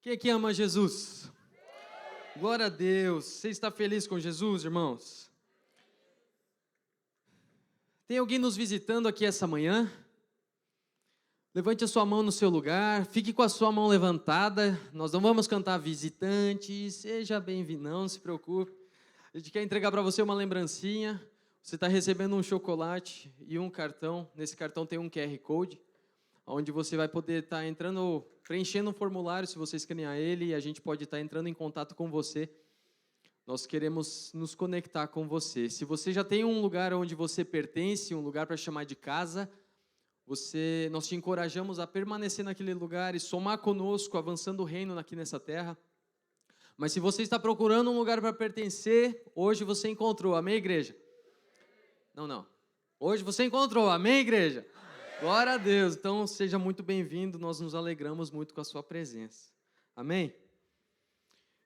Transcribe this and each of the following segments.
Quem aqui ama Jesus? Glória a Deus. Você está feliz com Jesus, irmãos? Tem alguém nos visitando aqui essa manhã? Levante a sua mão no seu lugar, fique com a sua mão levantada. Nós não vamos cantar visitante, seja bem-vindo, não se preocupe. A gente quer entregar para você uma lembrancinha. Você está recebendo um chocolate e um cartão. Nesse cartão tem um QR Code, onde você vai poder estar entrando, preenchendo um formulário, se você escanear ele, e a gente pode estar entrando em contato com você. Nós queremos nos conectar com você. Se você já tem um lugar onde você pertence, um lugar para chamar de casa, nós te encorajamos a permanecer naquele lugar e somar conosco, avançando o reino aqui nessa terra. Mas se você está procurando um lugar para pertencer, hoje você encontrou, amém, igreja? Não. Hoje você encontrou, amém, igreja? Glória a Deus. Então, seja muito bem-vindo, nós nos alegramos muito com a sua presença. Amém?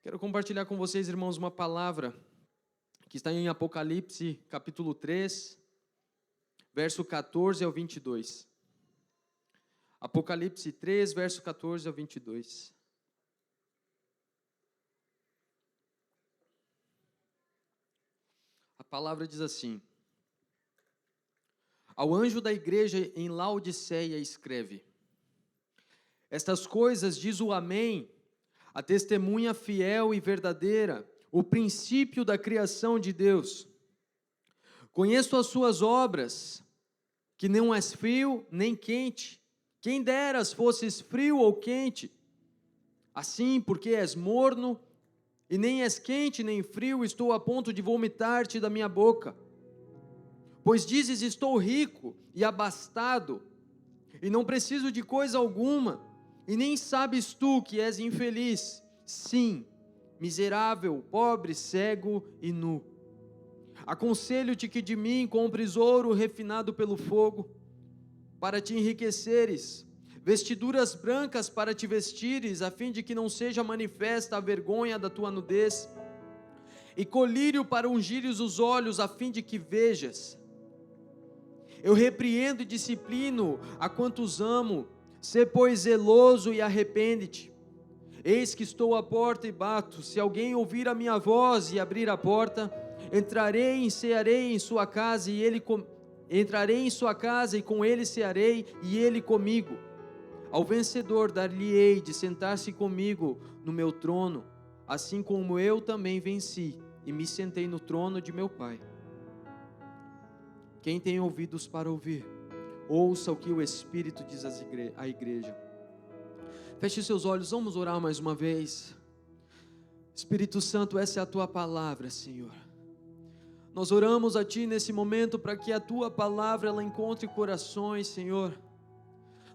Quero compartilhar com vocês, irmãos, uma palavra que está em Apocalipse, capítulo 3, verso 14 ao 22. Apocalipse 3, verso 14 ao 22. A palavra diz assim: Ao anjo da igreja em Laodiceia escreve: Estas coisas diz o Amém, a testemunha fiel e verdadeira, o princípio da criação de Deus. Conheço as suas obras, que não és frio nem quente. Quem deras fosses frio ou quente. Assim, porque és morno, e nem és quente nem frio, estou a ponto de vomitar-te da minha boca. Pois dizes, estou rico e abastado, e não preciso de coisa alguma, e nem sabes tu que és infeliz, sim, miserável, pobre, cego e nu. Aconselho-te que de mim compres ouro refinado pelo fogo, para te enriqueceres, vestiduras brancas para te vestires, a fim de que não seja manifesta a vergonha da tua nudez, e colírio para ungires os olhos, a fim de que vejas. Eu repreendo e disciplino a quantos amo, sê pois zeloso e arrepende-te. Eis que estou à porta e bato, se alguém ouvir a minha voz e abrir a porta, entrarei e cearei em sua casa, entrarei em sua casa e com ele cearei e ele comigo. Ao vencedor dar-lhe-ei de sentar-se comigo no meu trono, assim como eu também venci e me sentei no trono de meu Pai. Quem tem ouvidos para ouvir, ouça o que o Espírito diz à igreja. Feche seus olhos, vamos orar mais uma vez. Espírito Santo, essa é a tua palavra, Senhor. Nós oramos a Ti nesse momento para que a Tua palavra ela encontre corações, Senhor.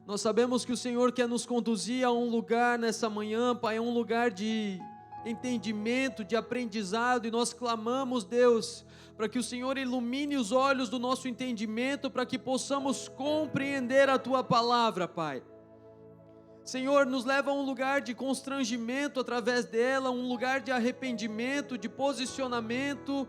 Nós sabemos que o Senhor quer nos conduzir a um lugar nessa manhã, Pai, a um lugar de entendimento, de aprendizado, e nós clamamos, Deus, para que o Senhor ilumine os olhos do nosso entendimento, para que possamos compreender a Tua palavra, Pai. Senhor, nos leva a um lugar de constrangimento através dela, um lugar de arrependimento, de posicionamento,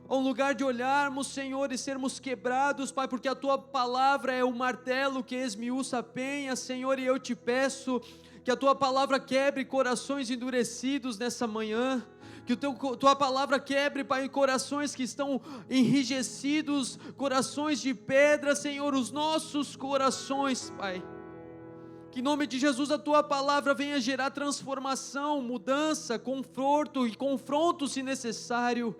a um lugar de olharmos, Senhor, e sermos quebrados, Pai, porque a Tua palavra é o martelo que esmiuça a penha, Senhor, e eu te peço que a Tua palavra quebre corações endurecidos nessa manhã, que Tua palavra quebre, Pai, corações que estão enrijecidos, corações de pedra, Senhor, os nossos corações, Pai. Que em nome de Jesus a Tua palavra venha gerar transformação, mudança, conforto e confronto se necessário,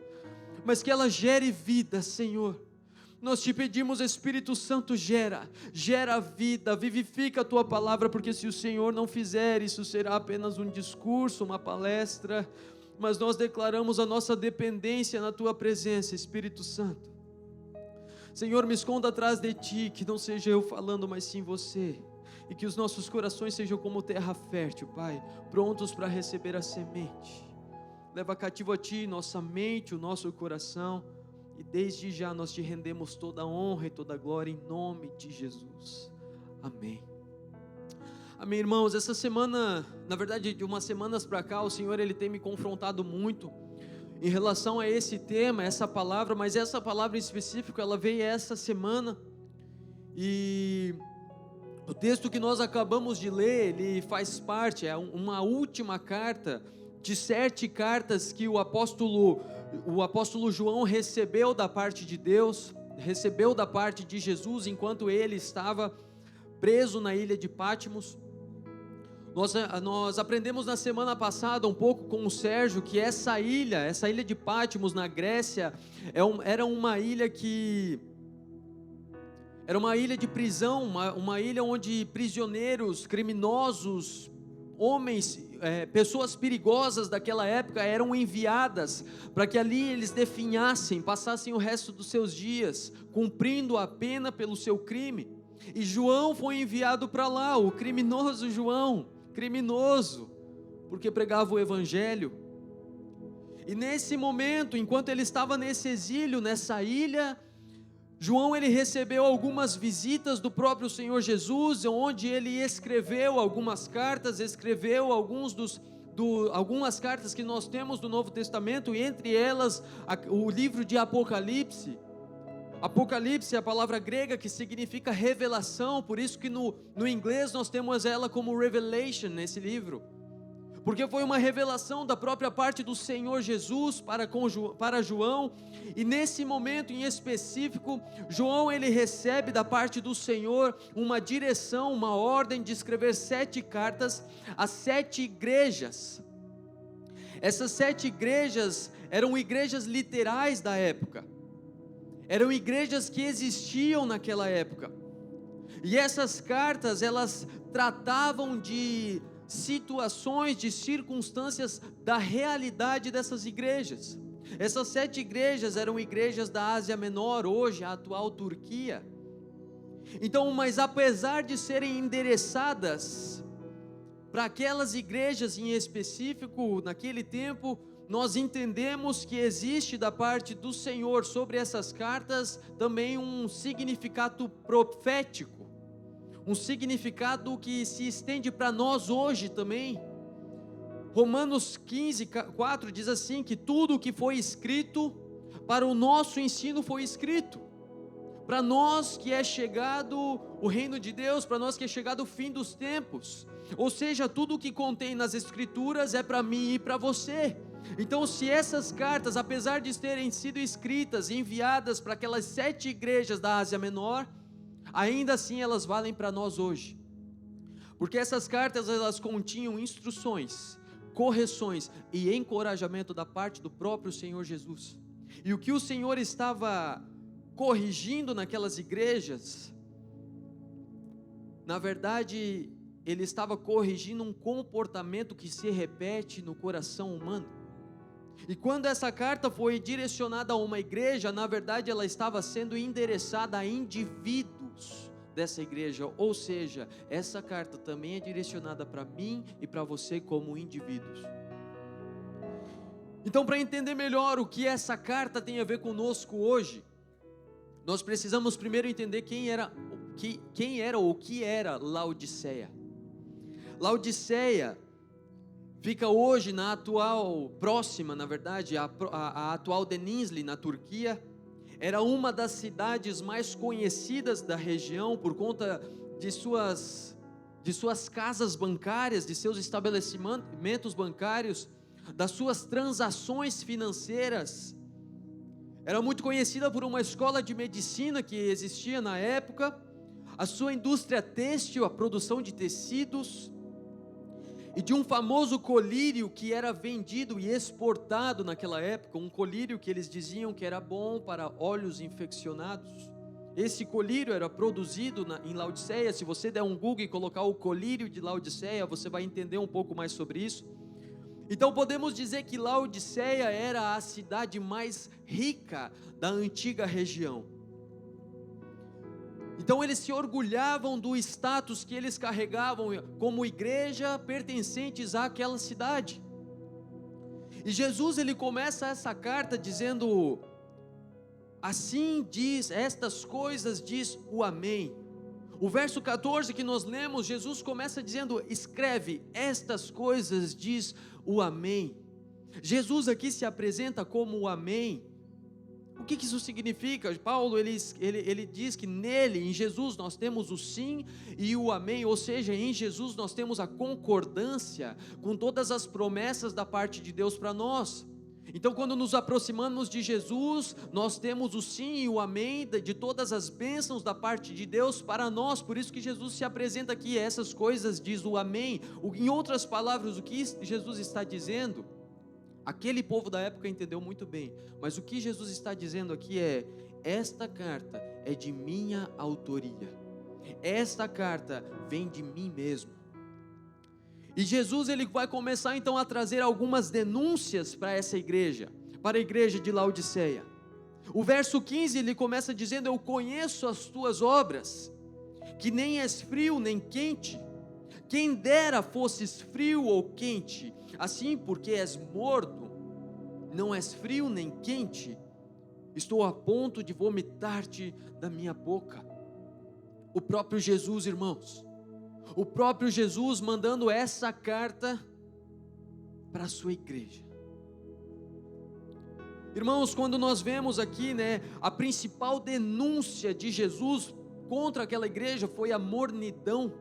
mas que ela gere vida, Senhor. Nós te pedimos, Espírito Santo, gera vida, vivifica a Tua palavra, porque se o Senhor não fizer, isso será apenas um discurso, uma palestra, mas nós declaramos a nossa dependência na Tua presença, Espírito Santo. Senhor, me esconda atrás de Ti, que não seja eu falando, mas sim Você, e que os nossos corações sejam como terra fértil, Pai, prontos para receber a semente. Leva cativo a Ti nossa mente, o nosso coração, e desde já nós Te rendemos toda a honra e toda a glória em nome de Jesus. Amém. Amém, irmãos. Essa semana, na verdade de umas semanas para cá, o Senhor Ele tem me confrontado muito em relação a esse tema, essa palavra, mas essa palavra em específico ela veio essa semana, e O texto que nós acabamos de ler, ele faz parte, é uma última carta de 7 cartas que o apóstolo João recebeu da parte de Deus, recebeu da parte de Jesus, enquanto ele estava preso na ilha de Patmos. Nós aprendemos na semana passada um pouco com o Sérgio que essa ilha de Patmos na Grécia, era uma ilha de prisão, uma ilha onde prisioneiros, criminosos, homens, pessoas perigosas daquela época eram enviadas para que ali eles definhassem, passassem o resto dos seus dias, cumprindo a pena pelo seu crime. E João foi enviado para lá, o criminoso João, criminoso, porque pregava o evangelho. E nesse momento, enquanto ele estava nesse exílio, nessa ilha, João ele recebeu algumas visitas do próprio Senhor Jesus, onde ele escreveu algumas cartas, escreveu algumas cartas que nós temos do Novo Testamento, e entre elas o livro de Apocalipse. Apocalipse é a palavra grega que significa revelação, por isso que no inglês nós temos ela como Revelation nesse livro, porque foi uma revelação da própria parte do Senhor Jesus para João. E nesse momento em específico, João ele recebe da parte do Senhor uma direção, uma ordem de escrever 7 cartas a 7 igrejas. Essas 7 igrejas eram igrejas literais da época, eram igrejas que existiam naquela época, e essas cartas elas tratavam de situações, de circunstâncias da realidade dessas igrejas. Essas 7 igrejas eram igrejas da Ásia Menor, hoje a atual Turquia. Então, mas apesar de serem endereçadas para aquelas igrejas em específico, naquele tempo, nós entendemos que existe da parte do Senhor sobre essas cartas também um significado profético, um significado que se estende para nós hoje também. Romanos 15:4 diz assim, que tudo o que foi escrito para o nosso ensino foi escrito, para nós que é chegado o reino de Deus, para nós que é chegado o fim dos tempos. Ou seja, tudo o que contém nas escrituras é para mim e para você. Então, se essas cartas, apesar de terem sido escritas e enviadas para aquelas 7 igrejas da Ásia Menor, ainda assim elas valem para nós hoje, porque essas cartas elas continham instruções, correções e encorajamento da parte do próprio Senhor Jesus. E o que o Senhor estava corrigindo naquelas igrejas, na verdade, Ele estava corrigindo um comportamento que se repete no coração humano. E quando essa carta foi direcionada a uma igreja, na verdade ela estava sendo endereçada a indivíduos dessa igreja, ou seja, essa carta também é direcionada para mim e para você como indivíduos. Então, para entender melhor o que essa carta tem a ver conosco hoje, nós precisamos primeiro entender quem era ou o que era Laodiceia. Laodiceia fica hoje próxima, na verdade, a atual Denizli, na Turquia. Era uma das cidades mais conhecidas da região por conta de suas casas bancárias, de seus estabelecimentos bancários, das suas transações financeiras. Era muito conhecida por uma escola de medicina que existia na época, a sua indústria têxtil, a produção de tecidos, e de um famoso colírio que era vendido e exportado naquela época, um colírio que eles diziam que era bom para olhos infeccionados. Esse colírio era produzido em Laodiceia. Se você der um Google e colocar o colírio de Laodiceia, você vai entender um pouco mais sobre isso. Então podemos dizer que Laodiceia era a cidade mais rica da antiga região. Então eles se orgulhavam do status que eles carregavam como igreja pertencentes àquela cidade. E Jesus ele começa essa carta dizendo: assim diz, estas coisas diz o Amém. O verso 14 que nós lemos, Jesus começa dizendo: escreve, estas coisas diz o Amém. Jesus aqui se apresenta como o Amém, O que isso significa? Paulo, ele diz que nele, em Jesus, nós temos o sim e o amém, ou seja, em Jesus nós temos a concordância com todas as promessas da parte de Deus para nós. Então, quando nos aproximamos de Jesus, nós temos o sim e o amém de todas as bênçãos da parte de Deus para nós. Por isso que Jesus se apresenta aqui, essas coisas diz o amém. Em outras palavras, o que Jesus está dizendo, aquele povo da época entendeu muito bem, mas o que Jesus está dizendo aqui é: esta carta é de minha autoria, esta carta vem de mim mesmo. E Jesus, ele vai começar então a trazer algumas denúncias para essa igreja, para a igreja de Laodiceia. O verso 15, ele começa dizendo: eu conheço as tuas obras, que nem és frio nem quente. Quem dera fosses frio ou quente, assim porque és morno, não és frio nem quente, estou a ponto de vomitar-te da minha boca. O próprio Jesus, irmãos, o próprio Jesus mandando essa carta para a sua igreja. Irmãos, quando nós vemos aqui, a principal denúncia de Jesus contra aquela igreja foi a mornidão.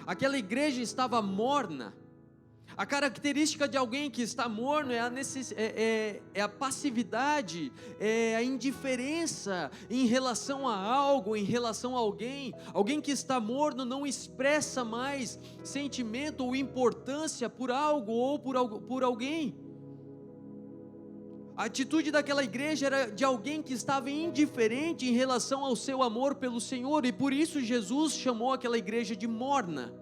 Aquela igreja estava morna. A característica de alguém que está morno é a passividade, é a indiferença em relação a algo, em relação a alguém. Alguém que está morno não expressa mais sentimento ou importância por algo ou por alguém. A atitude daquela igreja era de alguém que estava indiferente em relação ao seu amor pelo Senhor, e por isso Jesus chamou aquela igreja de morna.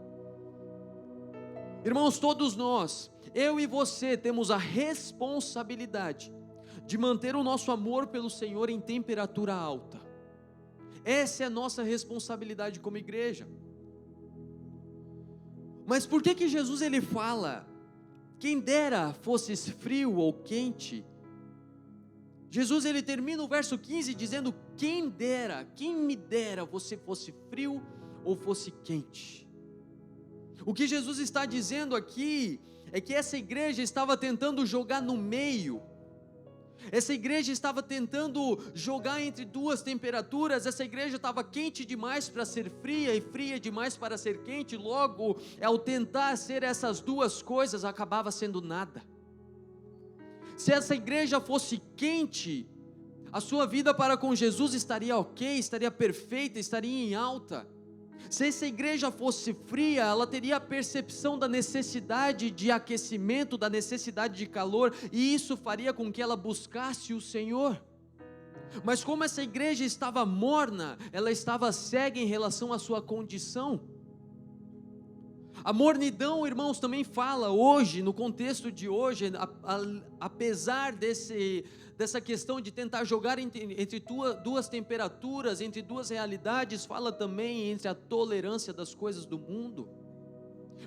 Irmãos, todos nós, eu e você, temos a responsabilidade de manter o nosso amor pelo Senhor em temperatura alta. Essa é a nossa responsabilidade como igreja. Mas por que Jesus ele fala: quem dera fosses frio ou quente? Jesus ele termina o verso 15 dizendo: quem me dera você fosse frio ou fosse quente. O que Jesus está dizendo aqui é que essa igreja estava tentando jogar no meio. Essa igreja estava tentando jogar entre duas temperaturas. Essa igreja estava quente demais para ser fria e fria demais para ser quente. Logo, ao tentar ser essas duas coisas, acabava sendo nada. Se essa igreja fosse quente, a sua vida para com Jesus estaria ok, estaria perfeita, estaria em alta. Se essa igreja fosse fria, ela teria a percepção da necessidade de aquecimento, da necessidade de calor, e isso faria com que ela buscasse o Senhor. Mas como essa igreja estava morna, ela estava cega em relação à sua condição. A mornidão, irmãos, também fala hoje, no contexto de hoje, apesar dessa questão de tentar jogar entre duas temperaturas, entre duas realidades, fala também entre a tolerância das coisas do mundo.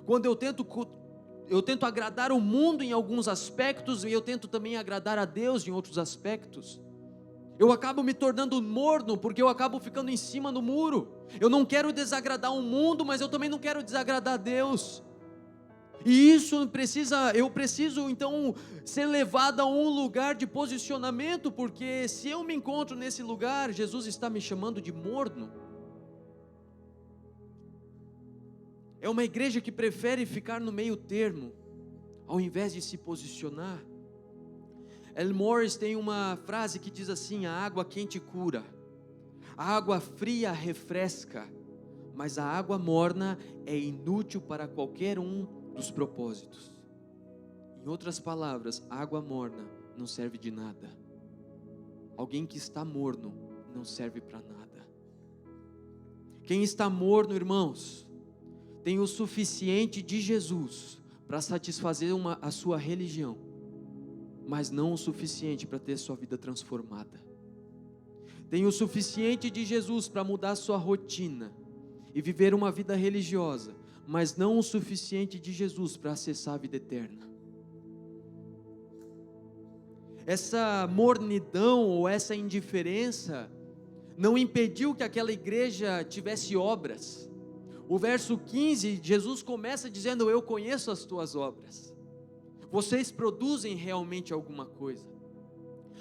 Quando eu tento agradar o mundo em alguns aspectos, e eu tento também agradar a Deus em outros aspectos, eu acabo me tornando morno, porque eu acabo ficando em cima do muro. Eu não quero desagradar o mundo, mas eu também não quero desagradar a Deus. E eu preciso então ser levado a um lugar de posicionamento, porque se eu me encontro nesse lugar, Jesus está me chamando de morno. É uma igreja que prefere ficar no meio termo, ao invés de se posicionar. El Morris tem uma frase que diz assim: a água quente cura, a água fria refresca, mas a água morna é inútil para qualquer um dos propósitos. Em outras palavras, a água morna não serve de nada. Alguém que está morno não serve para nada. Quem está morno, irmãos, tem o suficiente de Jesus para satisfazer a sua religião, mas não o suficiente para ter sua vida transformada. Tem o suficiente de Jesus para mudar sua rotina e viver uma vida religiosa, mas não o suficiente de Jesus para acessar a vida eterna. Essa mornidão ou essa indiferença não impediu que aquela igreja tivesse obras. O verso 15, Jesus começa dizendo: eu conheço as tuas obras. Vocês produzem realmente alguma coisa.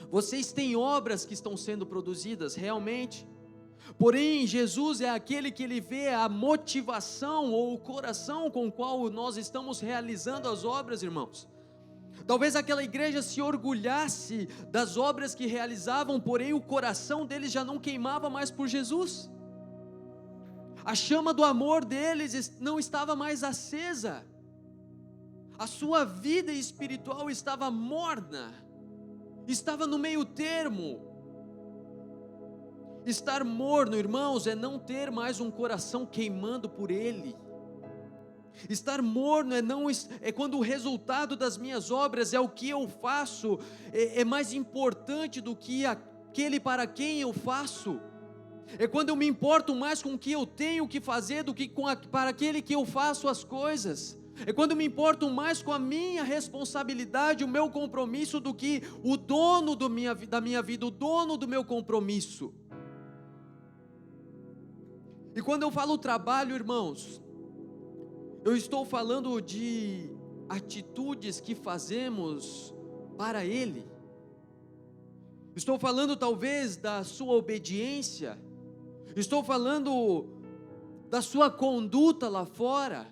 Vocês têm obras que estão sendo produzidas, realmente. Porém, Jesus é aquele que Ele vê a motivação ou o coração com o qual nós estamos realizando as obras, irmãos. Talvez aquela igreja se orgulhasse das obras que realizavam, porém o coração deles já não queimava mais por Jesus. A chama do amor deles não estava mais acesa. A sua vida espiritual estava morna, estava no meio termo. Estar morno, irmãos, é não ter mais um coração queimando por Ele. Estar morno é quando o resultado das minhas obras é o que eu faço, é mais importante do que aquele para quem eu faço. É quando eu me importo mais com o que eu tenho que fazer do que para aquele que eu faço as coisas. É quando eu me importo mais com a minha responsabilidade, o meu compromisso, do que o dono da minha vida, o dono do meu compromisso. E quando eu falo trabalho, irmãos, eu estou falando de atitudes que fazemos para Ele. Estou falando talvez da sua obediência. Estou falando da sua conduta lá fora,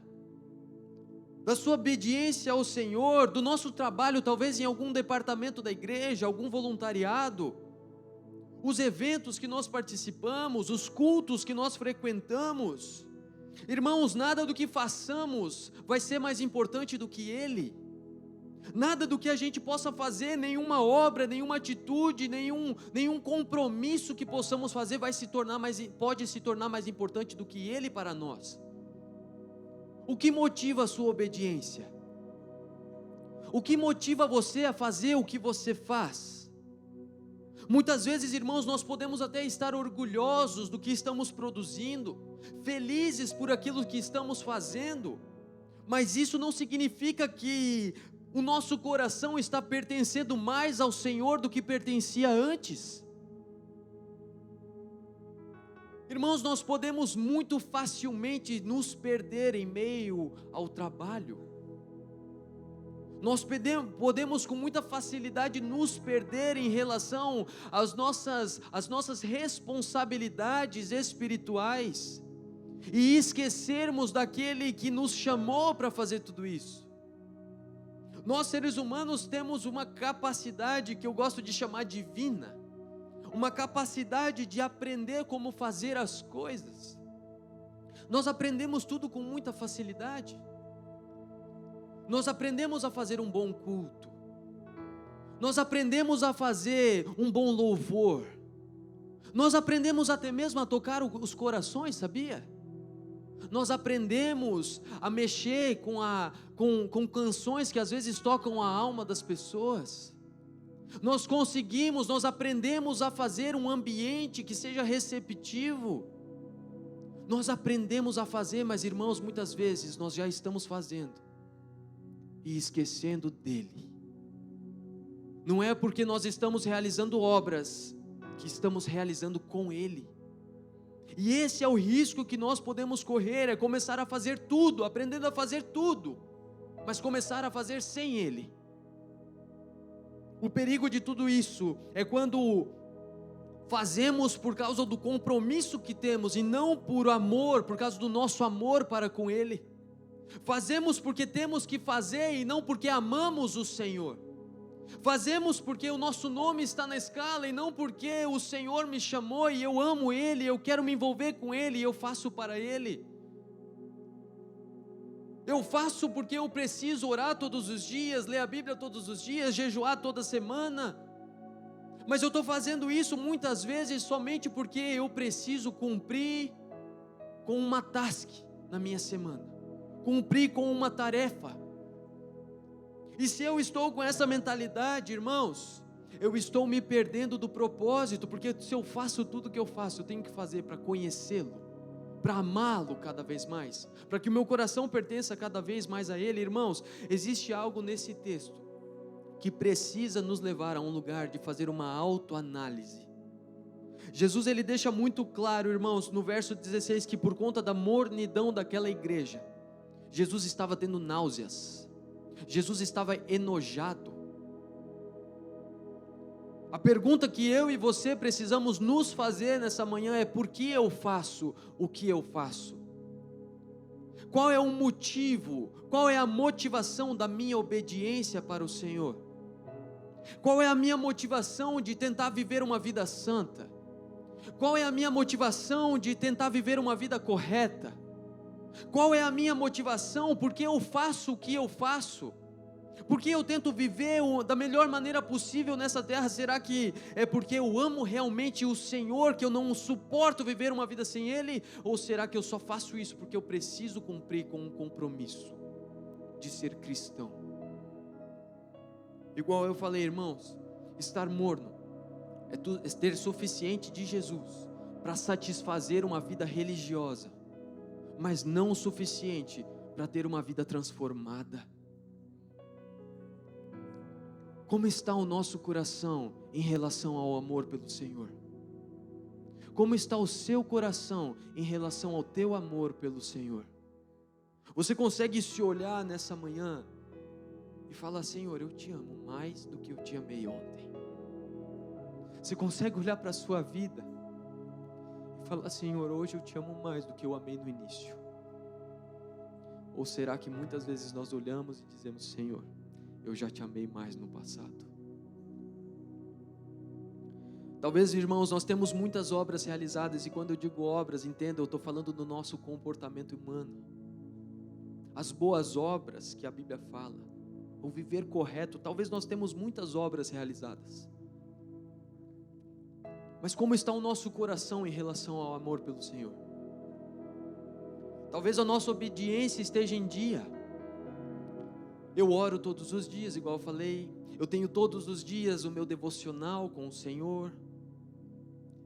da sua obediência ao Senhor, do nosso trabalho talvez em algum departamento da igreja, algum voluntariado, os eventos que nós participamos, os cultos que nós frequentamos. Irmãos, nada do que façamos vai ser mais importante do que Ele. Nada do que a gente possa fazer, nenhuma obra, nenhuma atitude, nenhum compromisso que possamos fazer pode se tornar mais importante do que Ele para nós. O que motiva a sua obediência? O que motiva você a fazer o que você faz? Muitas vezes, irmãos, nós podemos até estar orgulhosos do que estamos produzindo, felizes por aquilo que estamos fazendo, mas isso não significa que o nosso coração está pertencendo mais ao Senhor do que pertencia antes. Irmãos, nós podemos muito facilmente nos perder em meio ao trabalho. Nós podemos com muita facilidade nos perder em relação às nossas responsabilidades espirituais e esquecermos daquele que nos chamou para fazer tudo isso. Nós, seres humanos, temos uma capacidade que eu gosto de chamar divina, uma capacidade de aprender como fazer as coisas. Nós aprendemos tudo com muita facilidade. Nós aprendemos a fazer um bom culto, nós aprendemos a fazer um bom louvor, nós aprendemos até mesmo a tocar os corações, sabia? Nós aprendemos a mexer com canções que às vezes tocam a alma das pessoas. Nós aprendemos a fazer um ambiente que seja receptivo. Nós aprendemos a fazer, mas irmãos, muitas vezes nós já estamos fazendo e esquecendo dele. Não é porque nós estamos realizando obras que estamos realizando com Ele. E esse é o risco que nós podemos correr, é começar a fazer tudo, aprendendo a fazer tudo, mas começar a fazer sem Ele. O perigo de tudo isso é quando fazemos por causa do compromisso que temos e não por amor, por causa do nosso amor para com Ele. Fazemos porque temos que fazer e não porque amamos o Senhor. Fazemos porque o nosso nome está na escala e não porque o Senhor me chamou e eu amo Ele, eu quero me envolver com Ele e eu faço para Ele. Eu faço porque eu preciso orar todos os dias, ler a Bíblia todos os dias, jejuar toda semana. Mas eu estou fazendo isso muitas vezes somente porque eu preciso cumprir com uma task na minha semana, cumprir com uma tarefa. E se eu estou com essa mentalidade, irmãos, eu estou me perdendo do propósito, porque se eu faço tudo o que eu faço, eu tenho que fazer para conhecê-lo, para amá-lo cada vez mais, para que o meu coração pertença cada vez mais a Ele. Irmãos, existe algo nesse texto que precisa nos levar a um lugar de fazer uma autoanálise. Jesus, ele deixa muito claro, irmãos, no verso 16, que por conta da mornidão daquela igreja, Jesus estava tendo náuseas, Jesus estava enojado. A pergunta que eu e você precisamos nos fazer nessa manhã é: por que eu faço o que eu faço? Qual é o motivo, qual é a motivação da minha obediência para o Senhor? Qual é a minha motivação de tentar viver uma vida santa? Qual é a minha motivação de tentar viver uma vida correta? Qual é a minha motivação? Por que eu faço o que eu faço? Por que eu tento viver da melhor maneira possível nessa terra? Será que é porque eu amo realmente o Senhor, que eu não suporto viver uma vida sem Ele? Ou será que eu só faço isso porque eu preciso cumprir com um compromisso de ser cristão? Igual eu falei, irmãos, estar morno é ter suficiente de Jesus para satisfazer uma vida religiosa, mas não o suficiente para ter uma vida transformada. Como está o nosso coração em relação ao amor pelo Senhor? Como está o seu coração em relação ao teu amor pelo Senhor? Você consegue se olhar nessa manhã e falar: Senhor, eu te amo mais do que eu te amei ontem? Você consegue olhar para a sua vida e falar: Senhor, hoje eu te amo mais do que eu amei no início? Ou será que muitas vezes nós olhamos e dizemos: Senhor, eu já te amei mais no passado? Talvez, irmãos, nós temos muitas obras realizadas, e quando eu digo obras, entenda, eu estou falando do nosso comportamento humano. As boas obras que a Bíblia fala, o viver correto, talvez nós temos muitas obras realizadas. Mas como está o nosso coração em relação ao amor pelo Senhor? Talvez a nossa obediência esteja em dia. Eu oro todos os dias, igual eu falei. Eu tenho todos os dias o meu devocional com o Senhor.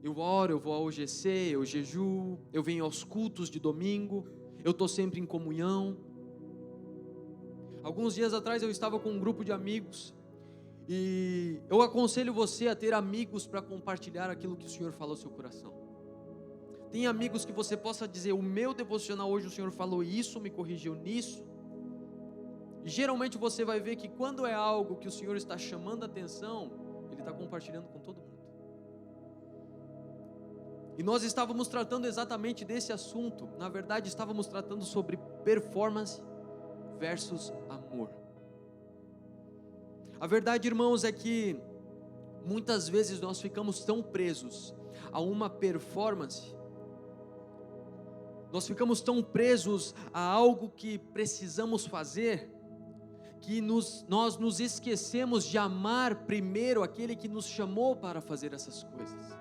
Eu oro, eu vou ao GC, eu jejuo, eu venho aos cultos de domingo, eu estou sempre em comunhão. Alguns dias atrás eu estava com um grupo de amigos, e eu aconselho você a ter amigos para compartilhar aquilo que o Senhor falou ao seu coração. Tem amigos que você possa dizer: o meu devocional hoje o Senhor falou isso, me corrigiu nisso. E geralmente você vai ver que quando é algo que o Senhor está chamando a atenção, Ele está compartilhando com todo mundo. E nós estávamos tratando exatamente desse assunto. Na verdade, estávamos tratando sobre performance versus amor. A verdade, irmãos, é que muitas vezes nós ficamos tão presos a uma performance, nós ficamos tão presos a algo que precisamos fazer, que nós nos esquecemos de amar primeiro aquele que nos chamou para fazer essas coisas.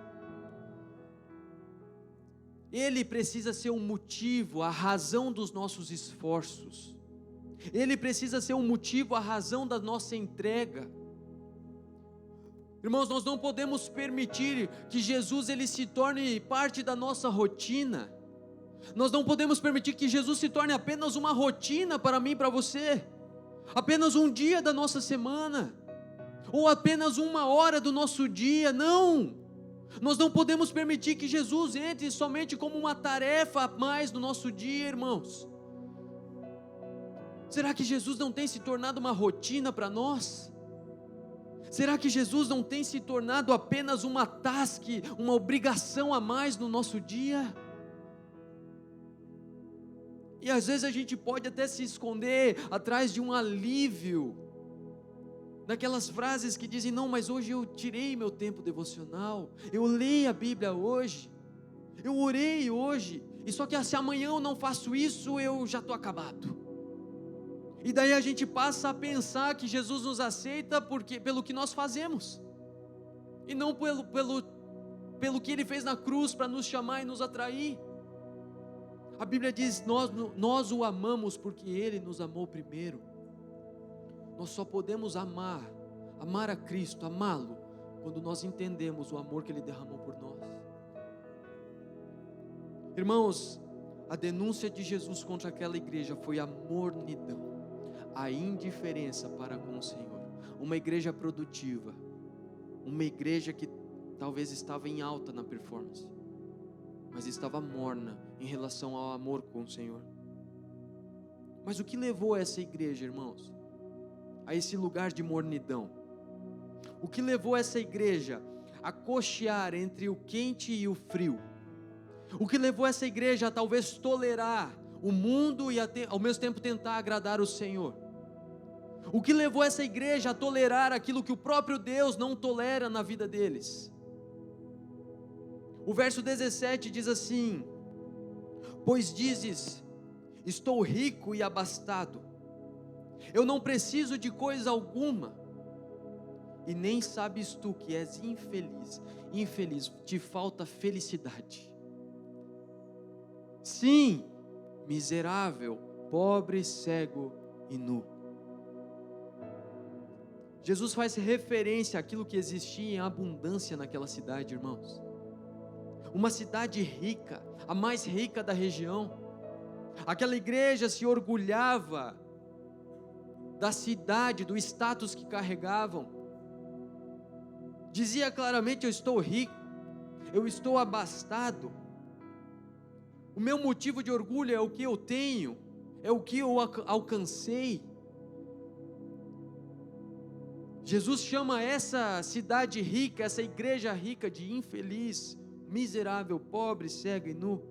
Ele precisa ser o motivo, a razão dos nossos esforços. Ele precisa ser o motivo, a razão da nossa entrega. Irmãos, nós não podemos permitir que Jesus ele se torne parte da nossa rotina. Nós não podemos permitir que Jesus se torne apenas uma rotina para mim e para você, apenas um dia da nossa semana, ou apenas uma hora do nosso dia. Não, nós não podemos permitir que Jesus entre somente como uma tarefa a mais no nosso dia, irmãos. Será que Jesus não tem se tornado uma rotina para nós? Será que Jesus não tem se tornado apenas uma task, uma obrigação a mais no nosso dia? E às vezes a gente pode até se esconder atrás de um alívio, daquelas frases que dizem: não, mas hoje eu tirei meu tempo devocional, eu leio a Bíblia hoje, eu orei hoje, e só que se amanhã eu não faço isso, eu já estou acabado. E daí a gente passa a pensar que Jesus nos aceita pelo que nós fazemos, e não pelo que Ele fez na cruz para nos chamar e nos atrair. A Bíblia diz: nós o amamos porque Ele nos amou primeiro. Nós só podemos amar a Cristo, amá-lo, quando nós entendemos o amor que Ele derramou por nós. Irmãos, a denúncia de Jesus contra aquela igreja foi a mornidão, a indiferença para com o Senhor. Uma igreja produtiva, uma igreja que talvez estava em alta na performance, mas estava morna em relação ao amor com o Senhor. Mas o que levou essa igreja, irmãos, a esse lugar de mornidão? O que levou essa igreja a cochear entre o quente e o frio? O que levou essa igreja a talvez tolerar o mundo e ao mesmo tempo tentar agradar o Senhor? O que levou essa igreja a tolerar aquilo que o próprio Deus não tolera na vida deles? O verso 17 diz assim: pois dizes, estou rico e abastado, eu não preciso de coisa alguma, e nem sabes tu que és infeliz, te falta felicidade. Sim, miserável, pobre, cego e nu. Jesus faz referência àquilo que existia em abundância naquela cidade, irmãos. Uma cidade rica, a mais rica da região. Aquela igreja se orgulhava da cidade, do status que carregavam. Dizia claramente: eu estou rico, eu estou abastado. O meu motivo de orgulho é o que eu tenho, é o que eu alcancei. Jesus chama essa cidade rica, essa igreja rica de infeliz, miserável, pobre, cego e nu.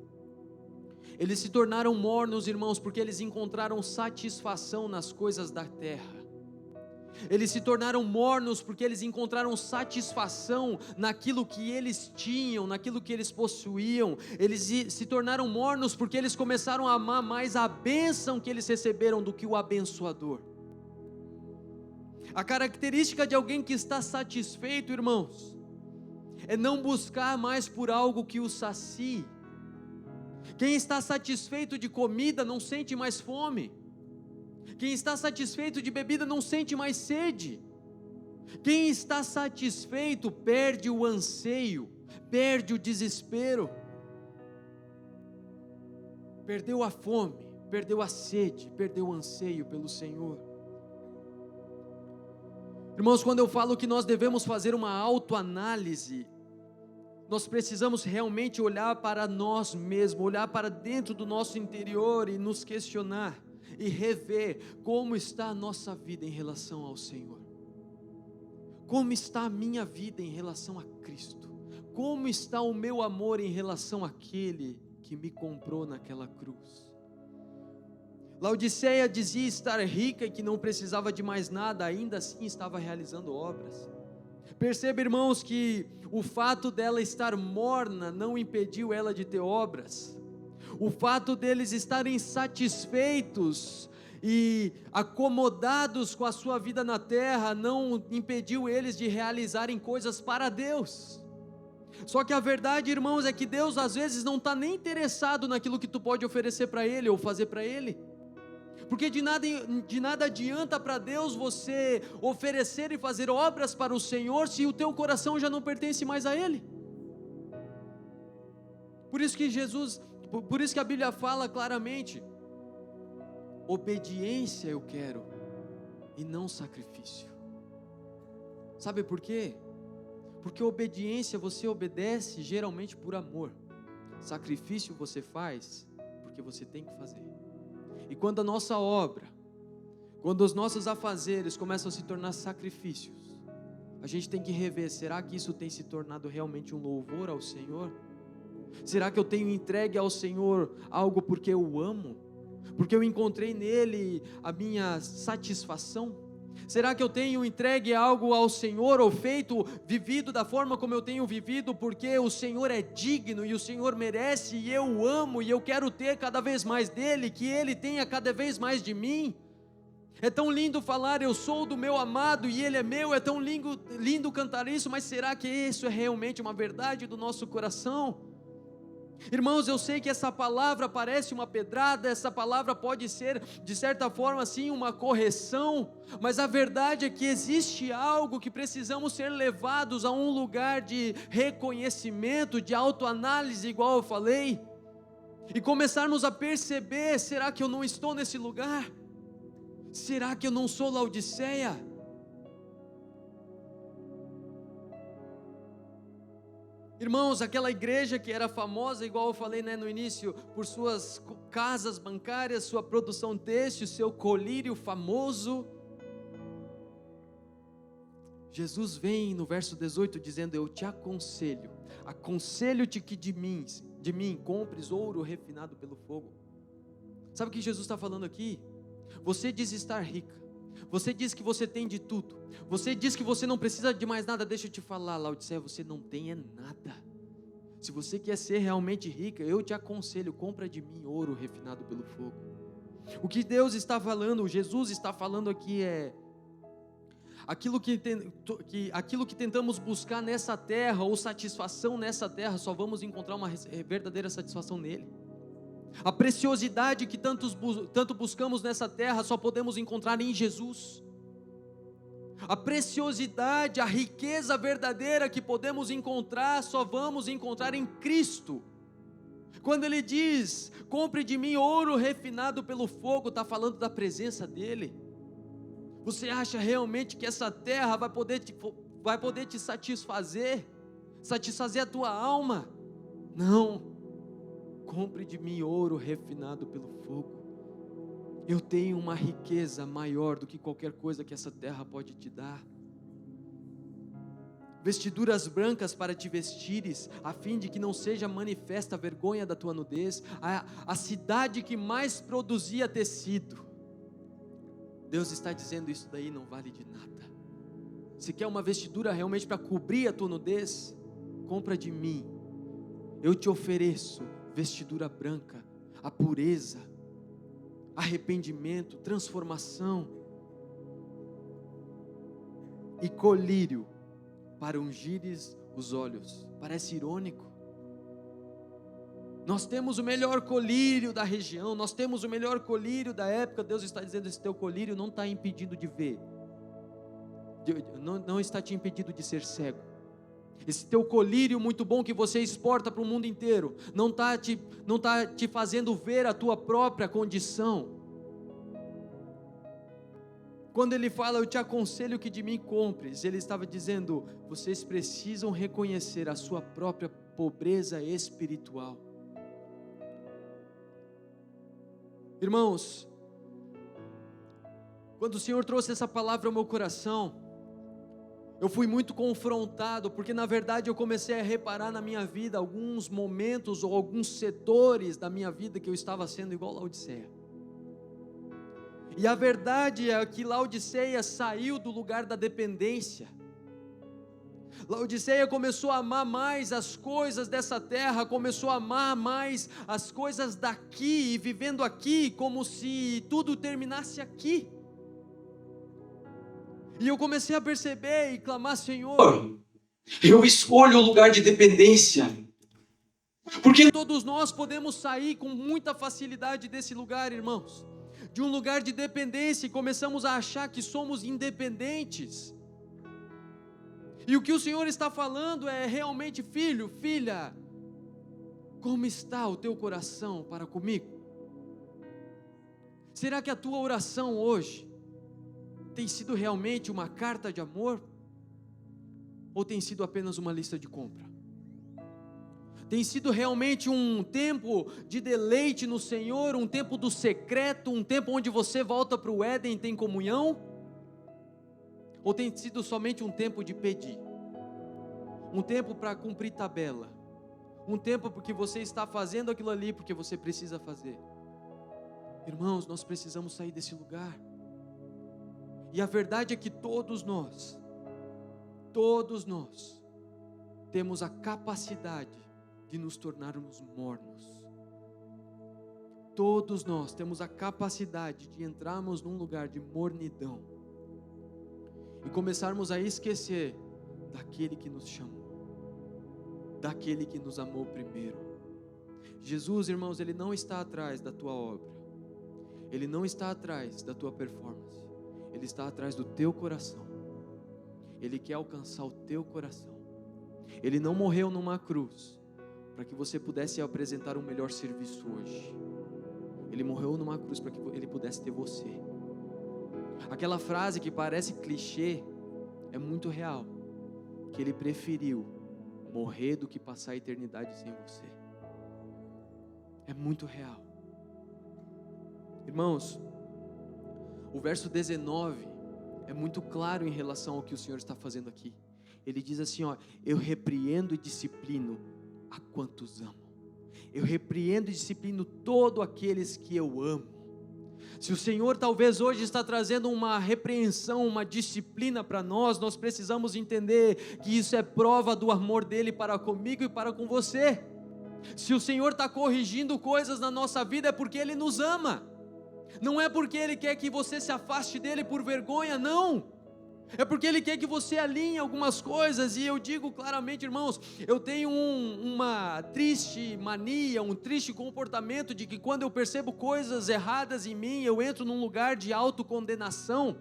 Eles se tornaram mornos, irmãos, porque eles encontraram satisfação nas coisas da terra. Eles se tornaram mornos porque eles encontraram satisfação naquilo que eles tinham, naquilo que eles possuíam. Eles se tornaram mornos porque eles começaram a amar mais a bênção que eles receberam do que o abençoador. A característica de alguém que está satisfeito, irmãos, é não buscar mais por algo que o sacie. Quem está satisfeito de comida não sente mais fome. Quem está satisfeito de bebida não sente mais sede. Quem está satisfeito perde o anseio, perde o desespero, perdeu a fome, perdeu a sede, perdeu o anseio pelo Senhor. Irmãos, quando eu falo que nós devemos fazer uma autoanálise, nós precisamos realmente olhar para nós mesmos, olhar para dentro do nosso interior e nos questionar e rever como está a nossa vida em relação ao Senhor. Como está a minha vida em relação a Cristo? Como está o meu amor em relação àquele que me comprou naquela cruz? Laodiceia dizia estar rica e que não precisava de mais nada, ainda assim estava realizando obras. Perceba, irmãos, que o fato dela estar morna não impediu ela de ter obras. O fato deles estarem satisfeitos e acomodados com a sua vida na terra não impediu eles de realizarem coisas para Deus. Só que a verdade, irmãos, é que Deus às vezes não está nem interessado naquilo que tu pode oferecer para Ele ou fazer para Ele. Porque de nada adianta para Deus você oferecer e fazer obras para o Senhor se o teu coração já não pertence mais a Ele. Por isso que a Bíblia fala claramente: obediência eu quero e não sacrifício. Sabe por quê? Porque obediência você obedece geralmente por amor. Sacrifício você faz porque você tem que fazer. E quando a nossa obra, quando os nossos afazeres começam a se tornar sacrifícios, a gente tem que rever: será que isso tem se tornado realmente um louvor ao Senhor? Será que eu tenho entregue ao Senhor algo porque eu o amo? Porque eu encontrei nele a minha satisfação? Será que eu tenho entregue algo ao Senhor ou vivido da forma como eu tenho vivido porque o Senhor é digno e o Senhor merece e eu o amo e eu quero ter cada vez mais dele, que ele tenha cada vez mais de mim? É tão lindo falar eu sou do meu amado e ele é meu, é tão lindo cantar isso, mas será que isso é realmente uma verdade do nosso coração? Irmãos, eu sei que essa palavra parece uma pedrada, essa palavra pode ser de certa forma assim uma correção, mas a verdade é que existe algo que precisamos ser levados a um lugar de reconhecimento, de autoanálise, igual eu falei, e começarmos a perceber: será que eu não estou nesse lugar? Será que eu não sou Laodiceia? Irmãos, aquela igreja que era famosa, igual eu falei no início, por suas casas bancárias, sua produção têxtil, seu colírio famoso. Jesus vem no verso 18 dizendo: eu te aconselho-te que de mim compres ouro refinado pelo fogo. Sabe o que Jesus está falando aqui? Você diz estar rica, você diz que você tem de tudo, você diz que você não precisa de mais nada. Deixa eu te falar, Laodiceia, você não tem nada. Se você quer ser realmente rica, eu te aconselho, compra de mim ouro refinado pelo fogo. O que Deus está falando, Jesus está falando aqui é aquilo que tentamos buscar nessa terra, ou satisfação nessa terra, só vamos encontrar uma verdadeira satisfação nele. A preciosidade que tanto buscamos nessa terra, só podemos encontrar em Jesus. A preciosidade, a riqueza verdadeira que podemos encontrar, só vamos encontrar em Cristo. Quando Ele diz: compre de mim ouro refinado pelo fogo, está falando da presença dEle. Você acha realmente que essa terra vai poder te satisfazer a tua alma? Não. Compre de mim ouro refinado pelo fogo. Eu tenho uma riqueza maior do que qualquer coisa que essa terra pode te dar. Vestiduras brancas para te vestires, a fim de que não seja manifesta a vergonha da tua nudez. A cidade que mais produzia tecido. Deus está dizendo: isso daí não vale de nada. Se quer uma vestidura realmente para cobrir a tua nudez, compra de mim. Eu te ofereço vestidura branca, a pureza, arrependimento, transformação e colírio para ungires os olhos. Parece irônico. Nós temos o melhor colírio da região, nós temos o melhor colírio da época. Deus está dizendo: esse teu colírio não está impedindo de ver, não está te impedindo de ser cego. Esse teu colírio muito bom que você exporta para o mundo inteiro, não está te fazendo ver a tua própria condição. Quando Ele fala: eu te aconselho que de mim compres, Ele estava dizendo: vocês precisam reconhecer a sua própria pobreza espiritual. Irmãos, quando o Senhor trouxe essa palavra ao meu coração, eu fui muito confrontado, porque na verdade eu comecei a reparar na minha vida alguns momentos ou alguns setores da minha vida que eu estava sendo igual Laodiceia. E a verdade é que Laodiceia saiu do lugar da dependência. Laodiceia começou a amar mais as coisas dessa terra, começou a amar mais as coisas daqui, e vivendo aqui como se tudo terminasse aqui. E eu comecei a perceber e clamar: Senhor, eu escolho o lugar de dependência, porque todos nós podemos sair com muita facilidade desse lugar, irmãos, de um lugar de dependência, e começamos a achar que somos independentes. E o que o Senhor está falando é realmente: filho, filha, como está o teu coração para comigo? Será que a tua oração hoje tem sido realmente uma carta de amor? Ou tem sido apenas uma lista de compra? Tem sido realmente um tempo de deleite no Senhor, um tempo do secreto, um tempo onde você volta para o Éden e tem comunhão? Ou tem sido somente um tempo de pedir? Um tempo para cumprir tabela? Um tempo porque você está fazendo aquilo ali porque você precisa fazer? Irmãos, nós precisamos sair desse lugar. E a verdade é que todos nós temos a capacidade de nos tornarmos mornos. Todos nós temos a capacidade de entrarmos num lugar de mornidão e começarmos a esquecer daquele que nos chamou, daquele que nos amou primeiro. Jesus, irmãos, Ele não está atrás da tua obra, Ele não está atrás da tua performance, Ele está atrás do teu coração. Ele quer alcançar o teu coração. Ele não morreu numa cruz para que você pudesse apresentar um melhor serviço hoje. Ele morreu numa cruz para que Ele pudesse ter você. Aquela frase que parece clichê é muito real, que Ele preferiu morrer do que passar a eternidade sem você. É muito real. Irmãos, o verso 19 é muito claro em relação ao que o Senhor está fazendo aqui. Ele diz assim, ó: eu repreendo e disciplino a quantos amo. Eu repreendo e disciplino todos aqueles que eu amo. Se o Senhor talvez hoje está trazendo uma repreensão, uma disciplina para nós precisamos entender que isso é prova do amor dele para comigo e para com você. Se o Senhor está corrigindo coisas na nossa vida, é porque Ele nos ama. Não é porque Ele quer que você se afaste dEle por vergonha, não. É porque Ele quer que você alinhe algumas coisas. E eu digo claramente, irmãos, eu tenho uma triste mania, um triste comportamento de que quando eu percebo coisas erradas em mim, eu entro num lugar de autocondenação.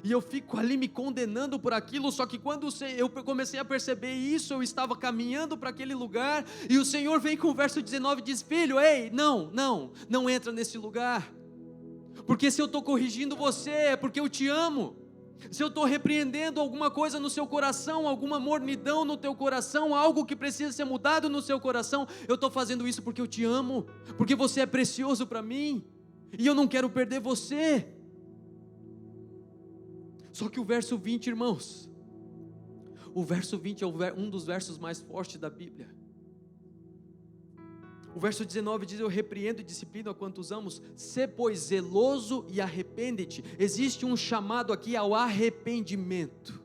E eu fico ali me condenando por aquilo. Só que quando eu comecei a perceber isso, eu estava caminhando para aquele lugar, e o Senhor vem com o verso 19 e diz: filho, ei, não entra nesse lugar, porque se eu estou corrigindo você, é porque eu te amo. Se eu estou repreendendo alguma coisa no seu coração, alguma mornidão no teu coração, algo que precisa ser mudado no seu coração, eu estou fazendo isso porque eu te amo, porque você é precioso para mim, e eu não quero perder você. Só que o verso 20, irmãos, o verso 20 é um dos versos mais fortes da Bíblia. O verso 19 diz: eu repreendo e disciplino a quantos amo, sê pois zeloso e arrepende-te. Existe um chamado aqui ao arrependimento.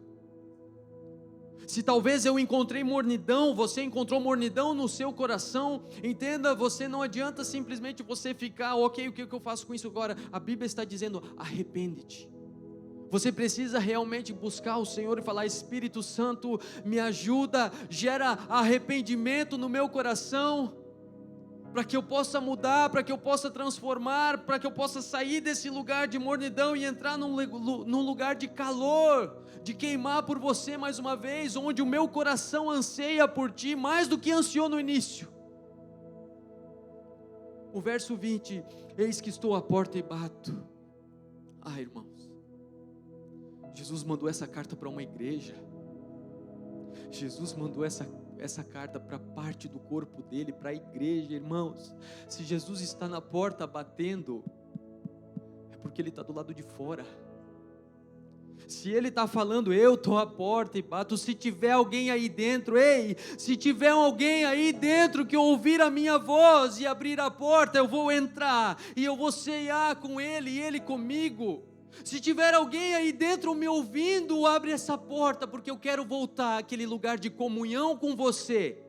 Se talvez eu encontrei mornidão, você encontrou mornidão no seu coração, entenda, você não adianta simplesmente você ficar, ok, o que eu faço com isso agora? A Bíblia está dizendo: arrepende-te. Você precisa realmente buscar o Senhor e falar: Espírito Santo, me ajuda, gera arrependimento no meu coração, para que eu possa mudar, para que eu possa transformar, para que eu possa sair desse lugar de mornidão e entrar num lugar de calor, de queimar por você mais uma vez, onde o meu coração anseia por ti, mais do que ansiou no início. O verso 20, eis que estou à porta e bato. Irmãos, Jesus mandou essa carta para uma igreja. Jesus mandou essa carta para parte do corpo dele, para a igreja, irmãos. Se Jesus está na porta batendo, é porque ele está do lado de fora. Se ele está falando: eu estou à porta e bato, se tiver alguém aí dentro, se tiver alguém aí dentro que ouvir a minha voz e abrir a porta, eu vou entrar, e eu vou ceiar com ele e ele comigo. Se tiver alguém aí dentro me ouvindo, abre essa porta, porque eu quero voltar àquele lugar de comunhão com você.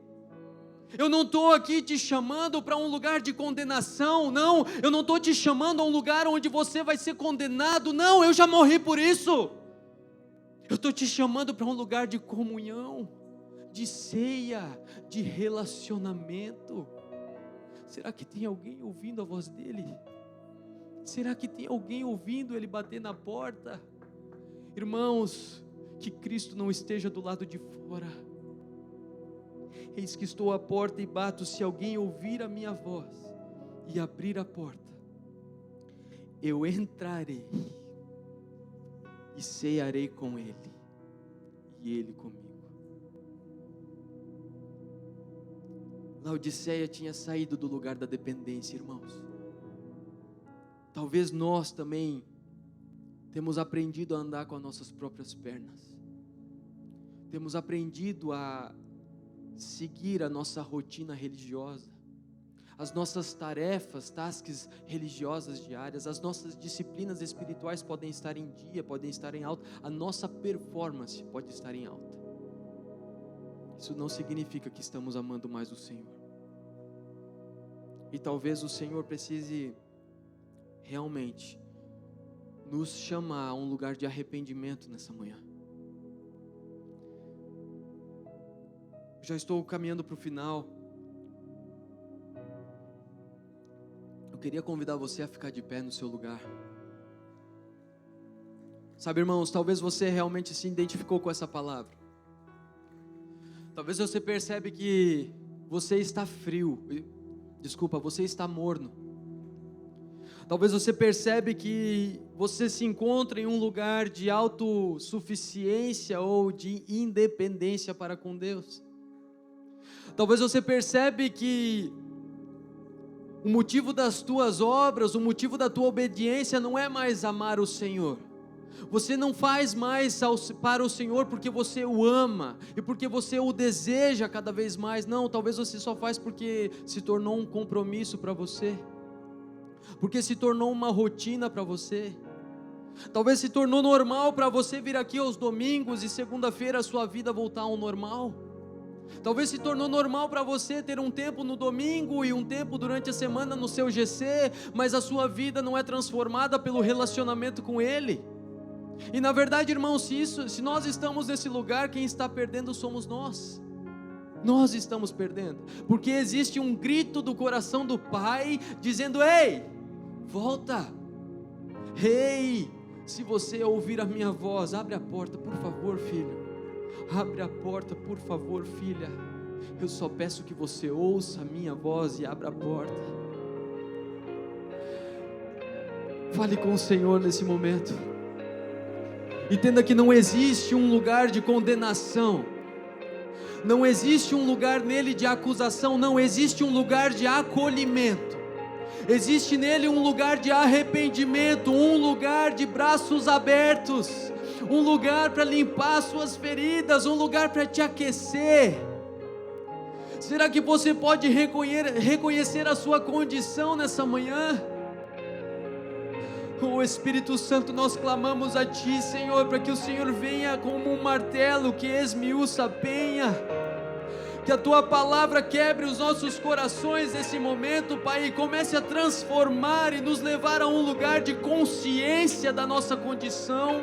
Eu não estou aqui te chamando para um lugar de condenação, não. Eu não estou te chamando a um lugar onde você vai ser condenado, não. Eu já morri por isso. Eu estou te chamando para um lugar de comunhão, de ceia, de relacionamento. Será que tem alguém ouvindo a voz dele? Será que tem alguém ouvindo ele bater na porta? Irmãos, que Cristo não esteja do lado de fora. Eis que estou à porta e bato, se alguém ouvir a minha voz e abrir a porta, eu entrarei e cearei com ele e ele comigo. Laodiceia tinha saído do lugar da dependência, irmãos. Talvez nós também temos aprendido a andar com as nossas próprias pernas. Temos aprendido a seguir a nossa rotina religiosa, as nossas tarefas, tasks religiosas diárias, as nossas disciplinas espirituais podem estar em dia, podem estar em alta, a nossa performance pode estar em alta. Isso não significa que estamos amando mais o Senhor. E talvez o Senhor precise realmente nos chamar a um lugar de arrependimento nessa manhã. Já estou caminhando para o final. Eu queria convidar você a ficar de pé no seu lugar. Sabe, irmãos, talvez você realmente se identificou com essa palavra. Talvez você percebe que você está frio. Você está morno. Talvez você percebe que você se encontra em um lugar de autossuficiência ou de independência para com Deus. Talvez você percebe que o motivo das tuas obras, o motivo da tua obediência não é mais amar o Senhor, Você não faz mais para o Senhor porque você o ama e porque você o deseja cada vez mais. Não, talvez você só faz porque se tornou um compromisso para você, porque se tornou uma rotina para você. Talvez se tornou normal para você vir aqui aos domingos e segunda-feira a sua vida voltar ao normal. Talvez se tornou normal para você ter um tempo no domingo e um tempo durante a semana no seu GC, mas a sua vida não é transformada pelo relacionamento com Ele. E na verdade, irmãos, se nós estamos nesse lugar, quem está perdendo somos nós. Nós estamos perdendo, porque existe um grito do coração do Pai, dizendo: ei, volta, ei, se você ouvir a minha voz, abre a porta, por favor, filho, abre a porta, por favor, filha, eu só peço que você ouça a minha voz e abra a porta. Fale com o Senhor nesse momento. Entenda que não existe um lugar de condenação, não existe um lugar nele de acusação, não existe um lugar de acolhimento, existe nele um lugar de arrependimento, um lugar de braços abertos, um lugar para limpar suas feridas, um lugar para te aquecer. Será que você pode reconhecer a sua condição nessa manhã? Oh Espírito Santo, nós clamamos a Ti, Senhor, para que o Senhor venha como um martelo que esmiuça a penha, que a Tua palavra quebre os nossos corações nesse momento, Pai, e comece a transformar e nos levar a um lugar de consciência da nossa condição.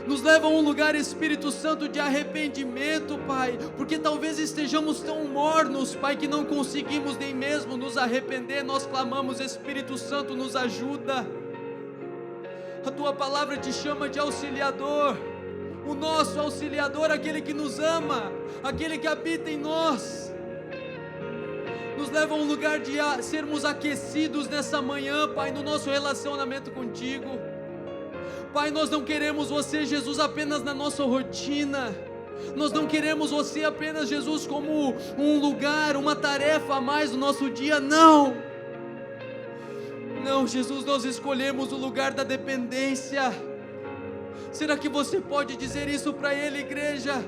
Nos leva a um lugar, Espírito Santo, de arrependimento, Pai, porque talvez estejamos tão mornos, Pai, que não conseguimos nem mesmo nos arrepender. Nós clamamos: Espírito Santo, nos ajuda. A Tua palavra te chama de auxiliador, o nosso auxiliador, aquele que nos ama, aquele que habita em nós. Nos leva a um lugar de sermos aquecidos nessa manhã, Pai, no nosso relacionamento contigo. Pai, nós não queremos você, Jesus, apenas na nossa rotina. Nós não queremos você apenas, Jesus, como um lugar, uma tarefa a mais no nosso dia. Não, Jesus, nós escolhemos o lugar da dependência. Será que você pode dizer isso para Ele, igreja?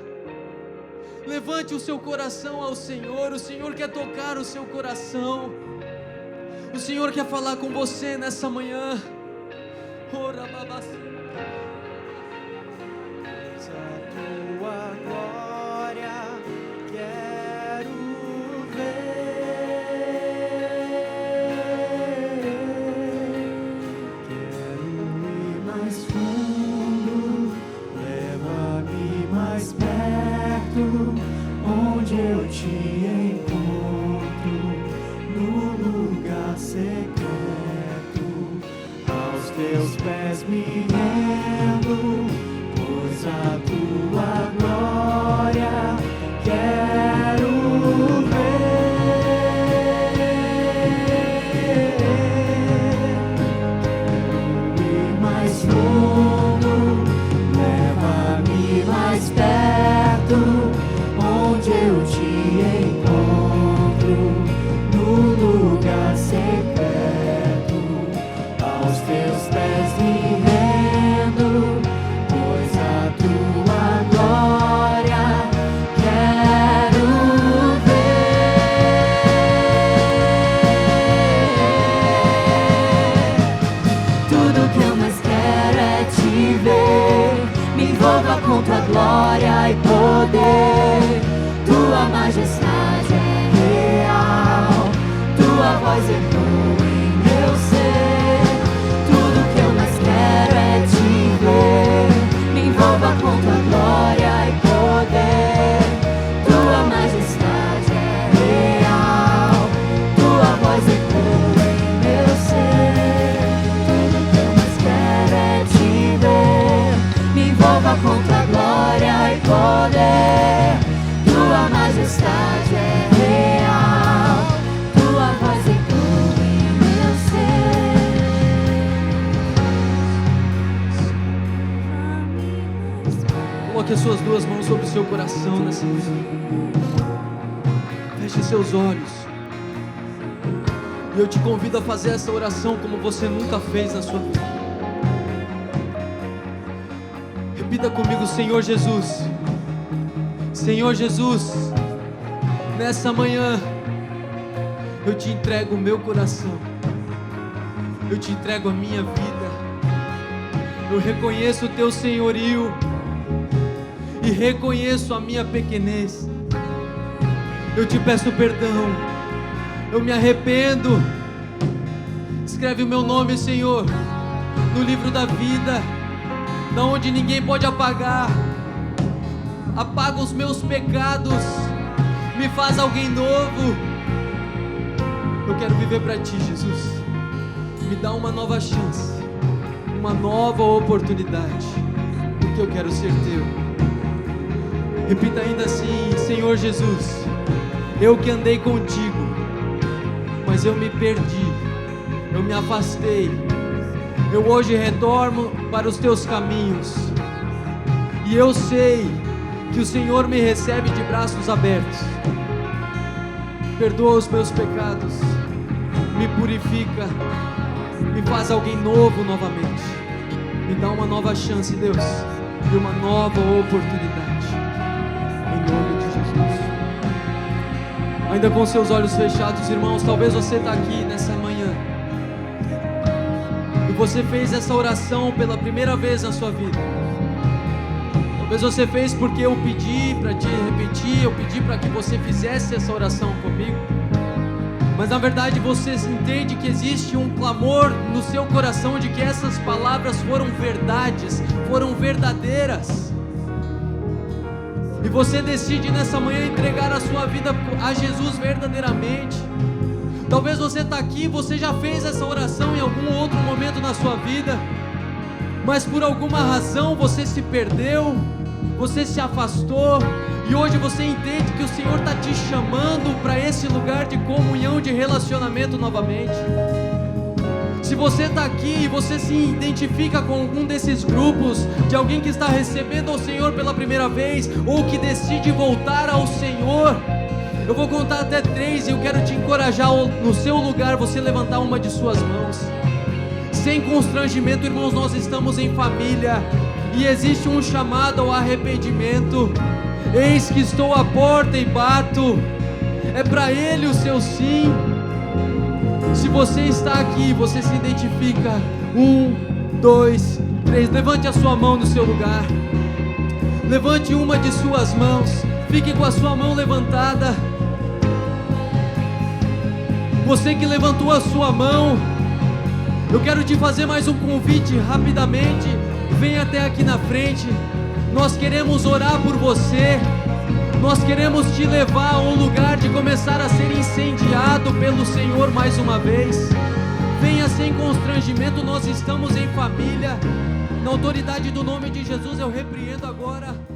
Levante o seu coração ao Senhor. O Senhor quer tocar o seu coração. O Senhor quer falar com você nessa manhã. Ora, babacê. Tua glória quero ver, quero ir mais fundo, leva-me mais perto, onde eu te encontro, no lugar secreto, aos teus pés me rendo, pois a tua glória quero ver. Quero ir mais fundo, leva-me mais perto, onde eu te encontro, no lugar secreto, aos teus pés me rendo, pois a tua glória quero ver. Tudo que eu mais quero é te ver, me envolva com tua glória e poder. Tua majestade é real, tua voz ecoa em meu ser. Tudo que eu mais quero é te ver, me envolva com tua glória e poder. Tua majestade é real, tua voz ecoa em meu ser. Tudo que eu mais quero é te ver, me envolva com tua glória e poder. Tua majestade é real, tua voz ecoa em meu ser. Coloque as suas duas mãos sobre o seu coração nessa manhã. Feche seus olhos. E eu te convido a fazer essa oração como você nunca fez na sua vida. Repita comigo: Senhor Jesus. Senhor Jesus, nessa manhã eu te entrego o meu coração, eu te entrego a minha vida. Eu reconheço o teu senhorio e reconheço a minha pequenez. Eu te peço perdão, eu me arrependo. Escreve o meu nome, Senhor, no livro da vida, da onde ninguém pode apagar. Apaga os meus pecados, me faz alguém novo. Eu quero viver para ti, Jesus. Me dá uma nova chance, uma nova oportunidade, porque eu quero ser teu. Repita ainda assim: Senhor Jesus, eu que andei contigo, mas eu me perdi, eu me afastei. Eu hoje retorno para os teus caminhos, e eu sei que o Senhor me recebe de braços abertos. Perdoa os meus pecados, me purifica, me faz alguém novo novamente. Me dá uma nova chance, Deus, e uma nova oportunidade, em nome de Jesus. Ainda com seus olhos fechados, irmãos, talvez você está aqui nessa manhã e você fez essa oração pela primeira vez na sua vida. Talvez você fez porque eu pedi para te repetir, eu pedi para que você fizesse essa oração comigo. Mas na verdade você entende que existe um clamor no seu coração de que essas palavras foram verdades, foram verdadeiras. E você decide nessa manhã entregar a sua vida a Jesus verdadeiramente. Talvez você está aqui e você já fez essa oração em algum outro momento na sua vida, mas por alguma razão você se perdeu, você se afastou, e hoje você entende que o Senhor está te chamando para esse lugar de comunhão, de relacionamento novamente. Se você está aqui e você se identifica com algum desses grupos, de alguém que está recebendo ao Senhor pela primeira vez, ou que decide voltar ao Senhor, eu vou contar até 3 e eu quero te encorajar no seu lugar, você levantar uma de suas mãos. Sem constrangimento, irmãos, nós estamos em família e existe um chamado ao arrependimento. Eis que estou à porta e bato. É para Ele o seu sim. Se você está aqui, você se identifica. 1, 2, 3. Levante a sua mão no seu lugar. Levante uma de suas mãos. Fique com a sua mão levantada. Você que levantou a sua mão, eu quero te fazer mais um convite rapidamente. Vem até aqui na frente. Nós queremos orar por você. Nós queremos te levar a um lugar de começar a ser incendiado pelo Senhor mais uma vez. Venha sem constrangimento, nós estamos em família. Na autoridade do nome de Jesus eu repreendo agora